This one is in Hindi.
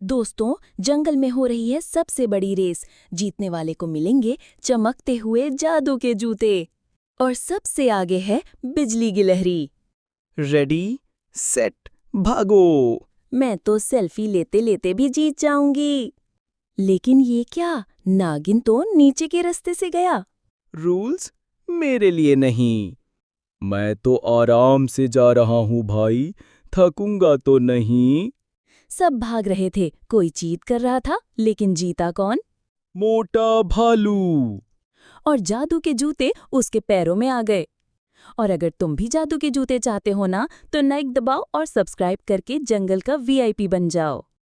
दोस्तों, जंगल में हो रही है सबसे बड़ी रेस। जीतने वाले को मिलेंगे चमकते हुए जादू के जूते। और सबसे आगे है बिजली गिलहरी। रेडी सेट भागो। मैं तो सेल्फी लेते लेते भी जीत जाऊंगी। लेकिन ये क्या, नागिन तो नीचे के रास्ते से गया। रूल्स मेरे लिए नहीं। मैं तो आराम से जा रहा हूँ भाई, थकूंगा तो नहीं। सब भाग रहे थे, कोई जीत कर रहा था, लेकिन जीता कौन? मोटा भालू। और जादू के जूते उसके पैरों में आ गए। और अगर तुम भी जादू के जूते चाहते हो ना, तो लाइक दबाओ और सब्सक्राइब करके जंगल का वीआईपी बन जाओ।